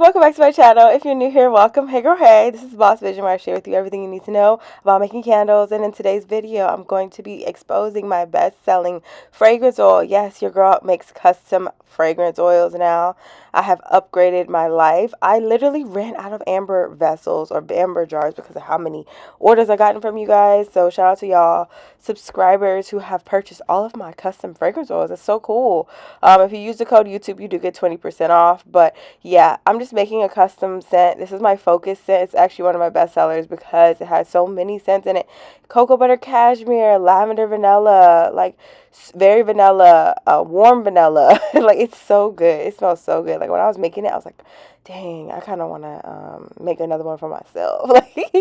welcome back to my channel. If you're new here, welcome. Hey girl, hey, this is Boss Vision where I share with you everything you need to know about making candles. And in today's video, I'm going to be exposing my best-selling fragrance oil. Yes, your girl makes custom fragrance oils now. I have upgraded my life. I literally ran out of amber vessels or amber jars because of how many orders I gotten from you guys. So shout out to y'all subscribers who have purchased all of my custom fragrance oils. It's so cool. If you use the code YouTube, you do get 20% off. But yeah, I'm just making a custom scent. This is my focus scent. It's actually one of my best sellers because it has so many scents in it. Cocoa butter cashmere, lavender vanilla, like very vanilla, warm vanilla. Like it's so good. It smells so good. Like when I was making it, I was like, dang, I kind of want to make another one for myself. Like,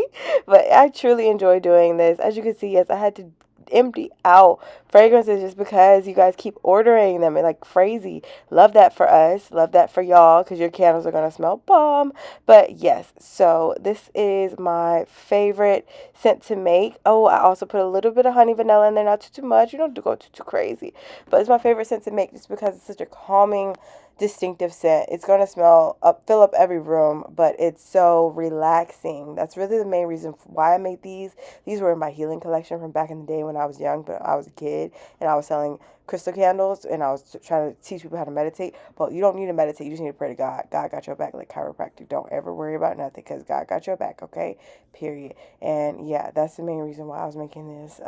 but I truly enjoy doing this. As you can see, yes, I had to empty out fragrances just because you guys keep ordering them and like crazy. Love that for us. Love that for y'all because your candles are going to smell bomb. But yes, so this is my favorite scent to make. Oh, I also put a little bit of honey vanilla in there, not too much. You don't have to go too crazy. But it's my favorite scent to make just because it's such a calming, distinctive scent. It's going to fill up every room, but it's so relaxing. That's really the main reason why I made these. These were in my healing collection from back in the day when I was young, but I was a kid and I was selling crystal candles and I was trying to teach people how to meditate. But you don't need to meditate. You just need to pray to God. God got your back, like chiropractic. Don't ever worry about nothing because God got your back, okay? Period. And yeah, that's the main reason why I was making this.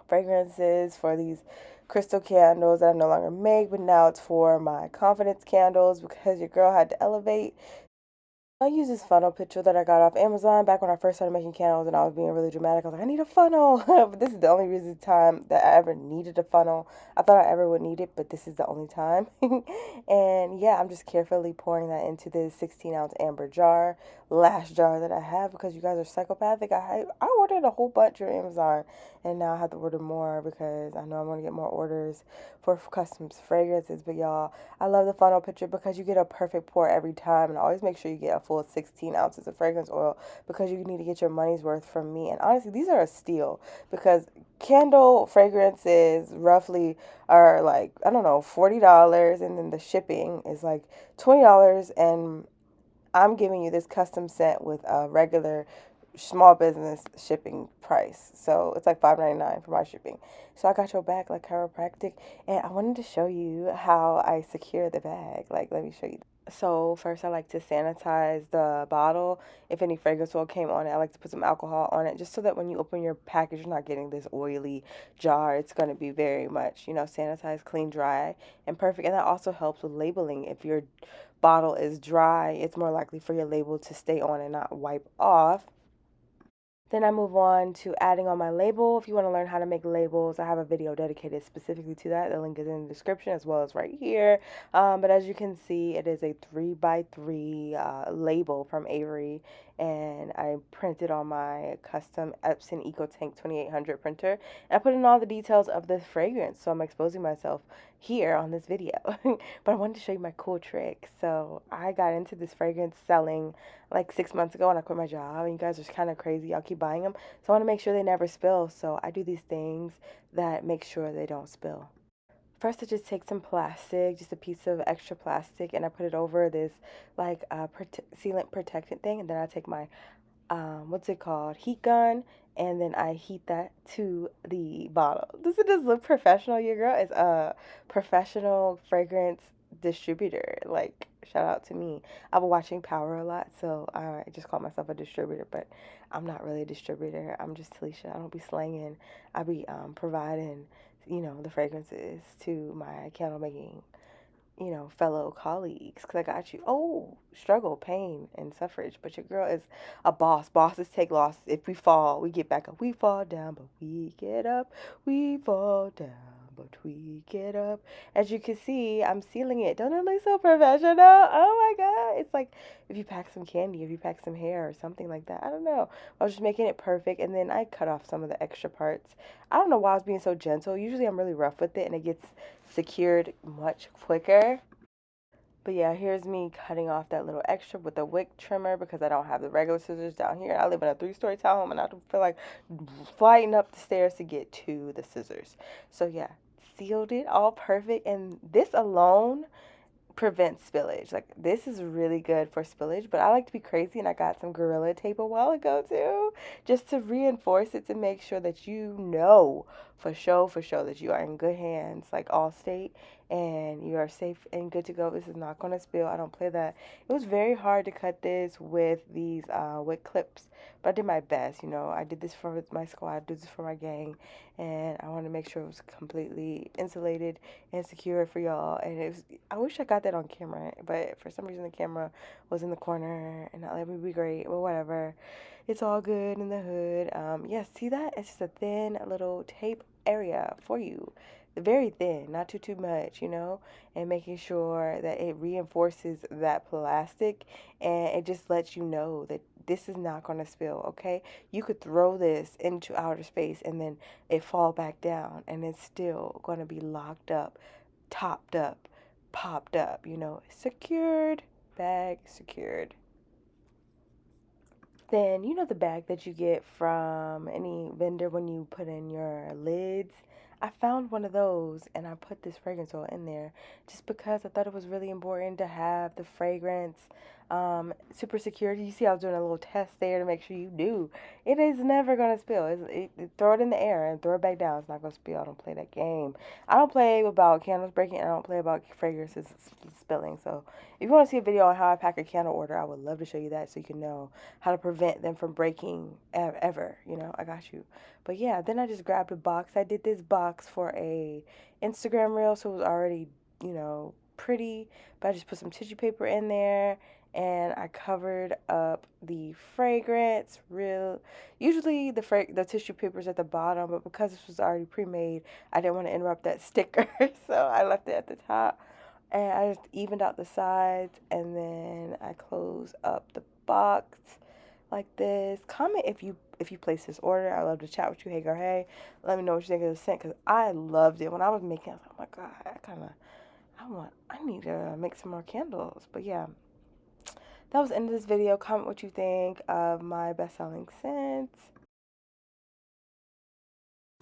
Fragrances for these crystal candles that I no longer make, but now it's for my confidence candles because your girl had to elevate. I use this funnel picture that I got off Amazon back when I first started making candles and I was being really dramatic. I was like, I need a funnel. But this is the only reason time that I ever needed a funnel. I thought I ever would need it, but this is the only time. And yeah, I'm just carefully pouring that into this 16-ounce amber jar, last jar that I have because you guys are psychopathic. I ordered a whole bunch from Amazon and now I have to order more because I know I'm going to get more orders for custom fragrances. But y'all, I love the funnel picture because you get a perfect pour every time, and always make sure you get a full 16 ounces of fragrance oil because you need to get your money's worth from me. And honestly, these are a steal because candle fragrances roughly are like, I don't know, $40, and then the shipping is like $20, and I'm giving you this custom scent with a regular small business shipping price. So it's like $5.99 for my shipping. So I got your back like chiropractic. And I wanted to show you how I secure the bag. Like, let me show you. So first I like to sanitize the bottle. If any fragrance oil came on it, I like to put some alcohol on it just so that when you open your package, you're not getting this oily jar. It's going to be very much, sanitized, clean, dry, and perfect. And that also helps with labeling. If your bottle is dry, it's more likely for your label to stay on and not wipe off. Then I move on to adding on my label. If you want to learn how to make labels, I have a video dedicated specifically to that. The link is in the description as well as right here. But as you can see, it is a 3x3 label from Avery, and I printed on my custom Epson EcoTank 2800 printer. And I put in all the details of the fragrance, so I'm exposing myself here on this video. But I wanted to show you my cool trick. So I got into this fragrance selling like 6 months ago when I quit my job, and you guys are kind of crazy. Y'all keep buying them. So I want to make sure they never spill. So I do these things that make sure they don't spill. First, I just take some plastic, just a piece of extra plastic, and I put it over this like sealant protectant thing. And then I take my, what's it called? Heat gun. And then I heat that to the bottle. Doesn't this look professional? Your girl is a professional fragrance distributor. Like, shout out to me. I've been watching Power a lot, so I just call myself a distributor, but I'm not really a distributor. I'm just Talisha. I don't be slanging. I be providing, the fragrances to my candle making, fellow colleagues, because I got you. Oh, struggle, pain, and suffrage. But your girl is a boss. Bosses take losses. If we fall, we get back up. We fall down, but we get up. We fall down, but we get up. As you can see, I'm sealing it. Don't it look so professional? Oh my God. It's like if you pack some candy, if you pack some hair or something like that. I don't know. I was just making it perfect, and then I cut off some of the extra parts. I don't know why I was being so gentle. Usually I'm really rough with it, and it gets secured much quicker. But yeah, here's me cutting off that little extra with the wick trimmer because I don't have the regular scissors down here. I live in a 3-story townhome and I don't feel like flying up the stairs to get to the scissors. So yeah, sealed it all perfect. And this alone prevents spillage. Like, this is really good for spillage, but I like to be crazy, and I got some Gorilla Tape a while ago too, just to reinforce it, to make sure that you know for sure that you are in good hands, like Allstate, and you are safe and good to go. This is not going to spill. I don't play that. It was very hard to cut this with these with clips, but I did my best. You know, I did this for my squad, I did this for my gang, and I wanted to make sure it was completely insulated and secure for y'all. And it was, I wish I got that on camera, but for some reason the camera was in the corner and that would be great. Well, whatever, it's all good in the hood. Yeah, see that? It's just a thin little tape area for you, very thin, not too much, you know, and making sure that it reinforces that plastic, and it just lets you know that this is not going to spill. Okay, you could throw this into outer space and then it fall back down, and it's still going to be locked up, topped up, popped up, you know, secured, bag secured. Then, you know, the bag that you get from any vendor when you put in your lids. I found one of those and I put this fragrance oil in there just because I thought it was really important to have the fragrance super secure. You see, I was doing a little test there to make sure you do. It is never going to spill. Throw it in the air and throw it back down. It's not going to spill. I don't play that game. I don't play about candles breaking, and I don't play about fragrances spilling. So if you want to see a video on how I pack a candle order, I would love to show you that so you can know how to prevent them from breaking ever. You know, I got you. But yeah, then I just grabbed a box. I did this box for a Instagram reel, so it was already, you know, pretty. But I just put some tissue paper in there, and I covered up the fragrance. Usually the tissue paper's at the bottom, but because this was already pre-made, I didn't want to interrupt that sticker, so I left it at the top. And I just evened out the sides, and then I close up the box like this. Comment if you place this order. I love to chat with you. Hey girl, hey, let me know what you think of the scent, because I loved it when I was making it. I was like, oh my god, I need to make some more candles. But yeah, that was the end of this video. Comment what you think of my best-selling scents.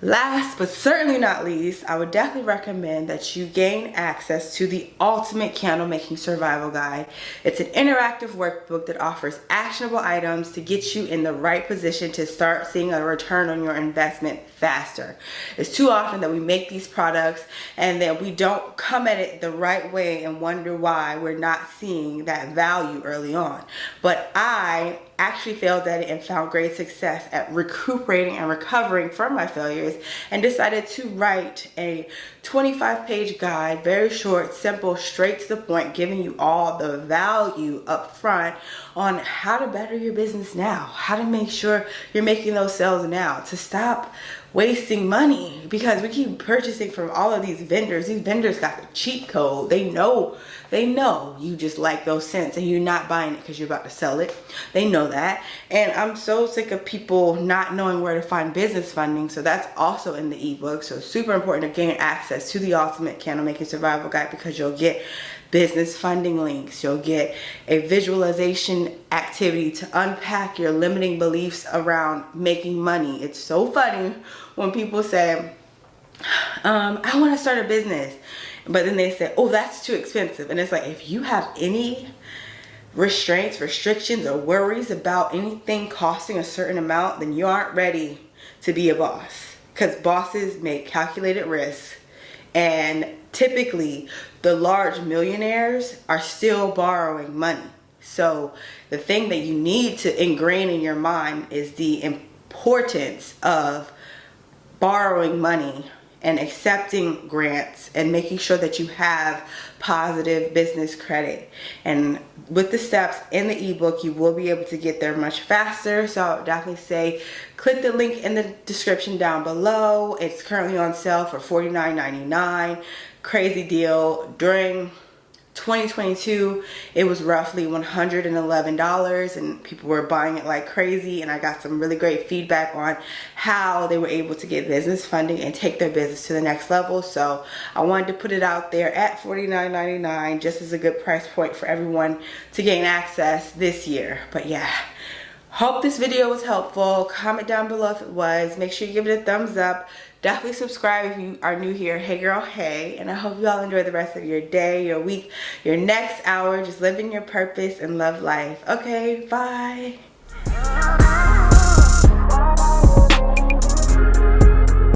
Last but certainly not least, I would definitely recommend that you gain access to the Ultimate Candle Making Survival Guide. It's an interactive workbook that offers actionable items to get you in the right position to start seeing a return on your investment faster. It's too often that we make these products and then we don't come at it the right way and wonder why we're not seeing that value early on. But I actually failed at it and found great success at recuperating and recovering from my failures, and decided to write a 25-page guide, very short, simple, straight to the point, giving you all the value up front on how to better your business now, how to make sure you're making those sales now, to stop wasting money, because we keep purchasing from all of these vendors. These vendors got the cheat code. They know you just like those scents and you're not buying it because you're about to sell it. They know that. And I'm so sick of people not knowing where to find business funding. So that's also in the ebook. So super important to gain access to the Ultimate Candle Making Survival Guide, because you'll get business funding links. You'll get a visualization activity to unpack your limiting beliefs around making money. It's so funny when people say, I want to start a business, but then they say, oh, that's too expensive. And it's like, if you have any restrictions, or worries about anything costing a certain amount, then you aren't ready to be a boss, because bosses make calculated risks. And typically the large millionaires are still borrowing money. So the thing that you need to ingrain in your mind is the importance of borrowing money and accepting grants and making sure that you have positive business credit. And with the steps in the ebook, you will be able to get there much faster. So I would definitely say click the link in the description down below. It's currently on sale for $49.99. Crazy deal. During 2022, it was roughly $111, and people were buying it like crazy, and I got some really great feedback on how they were able to get business funding and take their business to the next level. So I wanted to put it out there at $49.99 just as a good price point for everyone to gain access this year. But yeah, Hope this video was helpful. Comment down below if it was. Make sure you give it a thumbs up. Definitely subscribe if you are new here. Hey girl, hey. And I hope you all enjoy the rest of your day, your week, your next hour. Just living your purpose and love life. Okay, bye.